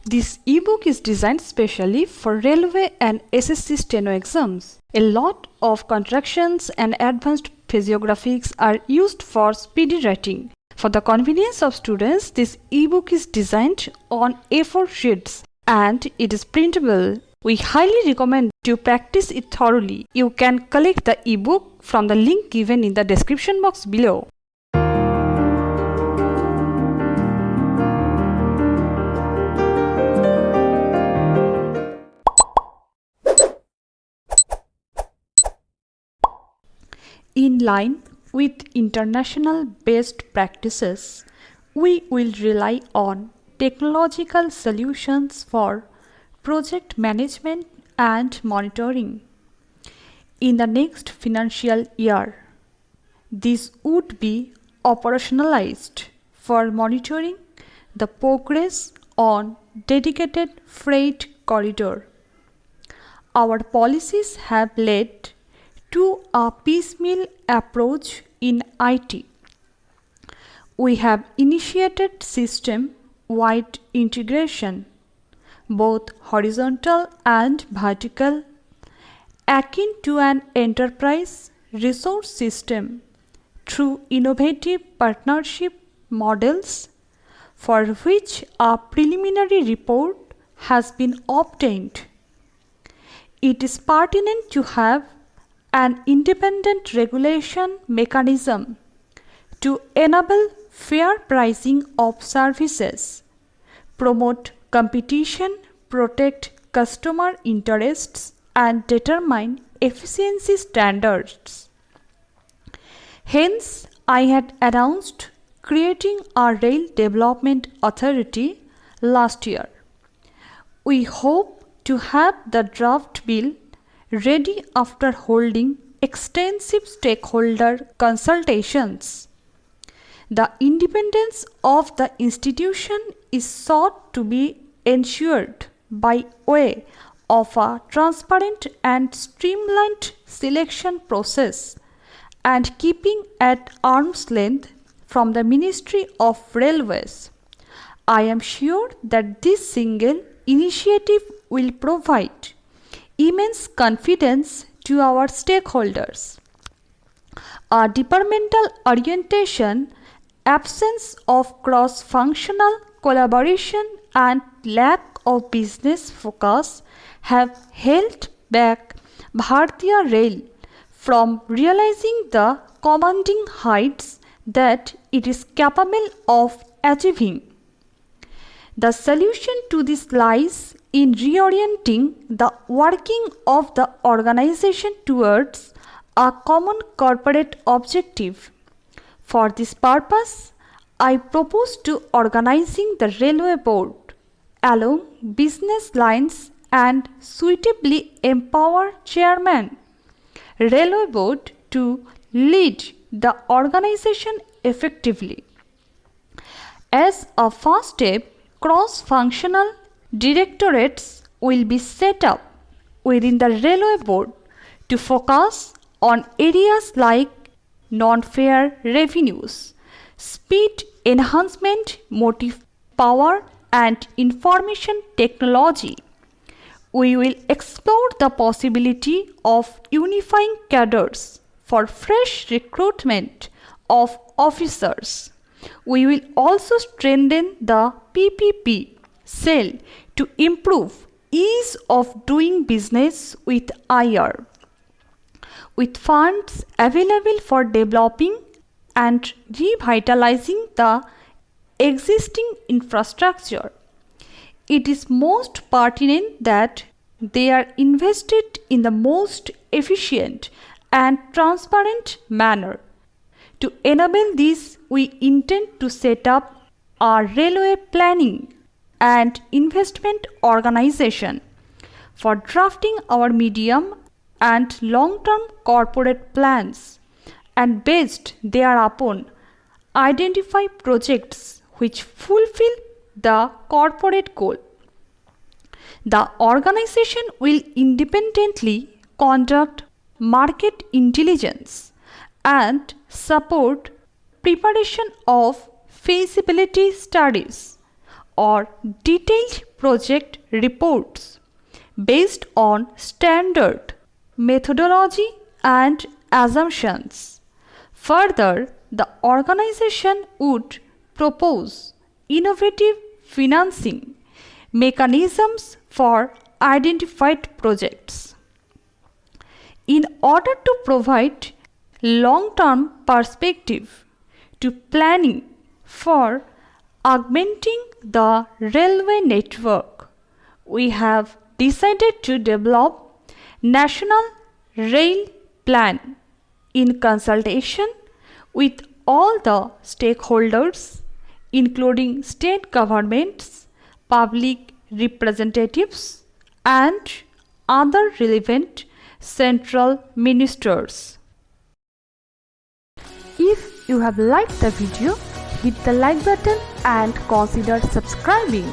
This ebook is designed specially for railway and SSC steno exams. A lot of contractions and advanced physiographics are used for speedy writing. For the convenience of students, this ebook is designed on A4 sheets and it is printable. We highly recommend to practice it thoroughly. You can collect the ebook from the link given in the description box below. In line with international best practices, we will rely on technological solutions for project management and monitoring. In the next financial year, this would be operationalized for monitoring the progress on dedicated freight corridor. Our policies have led to a piecemeal approach in IT. We have initiated system-wide integration, both horizontal and vertical, akin to an enterprise resource system through innovative partnership models for which a preliminary report has been obtained. It is pertinent to have an independent regulation mechanism to enable fair pricing of services, promote competition, protect customer interests, and determine efficiency standards. Hence, I had announced creating a Rail Development Authority last year. We hope to have the draft bill ready after holding extensive stakeholder consultations. The independence of the institution is sought to be ensured by way of a transparent and streamlined selection process and keeping at arm's length from the Ministry of Railways. I am sure that this single initiative will provide immense confidence to our stakeholders. A departmental orientation, absence of cross-functional collaboration, and lack of business focus have held back Bharatiya Rail from realizing the commanding heights that it is capable of achieving. The solution to this lies in reorienting the working of the organization towards a common corporate objective. For this purpose, I propose to organizing the Railway Board along business lines and suitably empower Chairman Railway Board to lead the organization effectively. As a first step, cross-functional directorates will be set up within the Railway Board to focus on areas like non-fare revenues, speed enhancement, motive power, and information technology. We will explore the possibility of unifying cadres for fresh recruitment of officers. We will also strengthen the PPP cell to improve ease of doing business with IR. With funds available for developing and revitalizing the existing infrastructure, it is most pertinent that they are invested in the most efficient and transparent manner. To enable this, we intend to set up a railway planning and investment organization for drafting our medium and long-term corporate plans, and based thereupon identify projects which fulfill the corporate goal. The organization will independently conduct market intelligence and support preparation of feasibility studies, or detailed project reports based on standard methodology and assumptions. Further, the organization would propose innovative financing mechanisms for identified projects. In order to provide long-term perspective to planning for augmenting the railway network, we have decided to develop National Rail Plan in consultation with all the stakeholders, including state governments, public representatives, and other relevant central ministers. If you have liked the video, hit the like button and consider subscribing.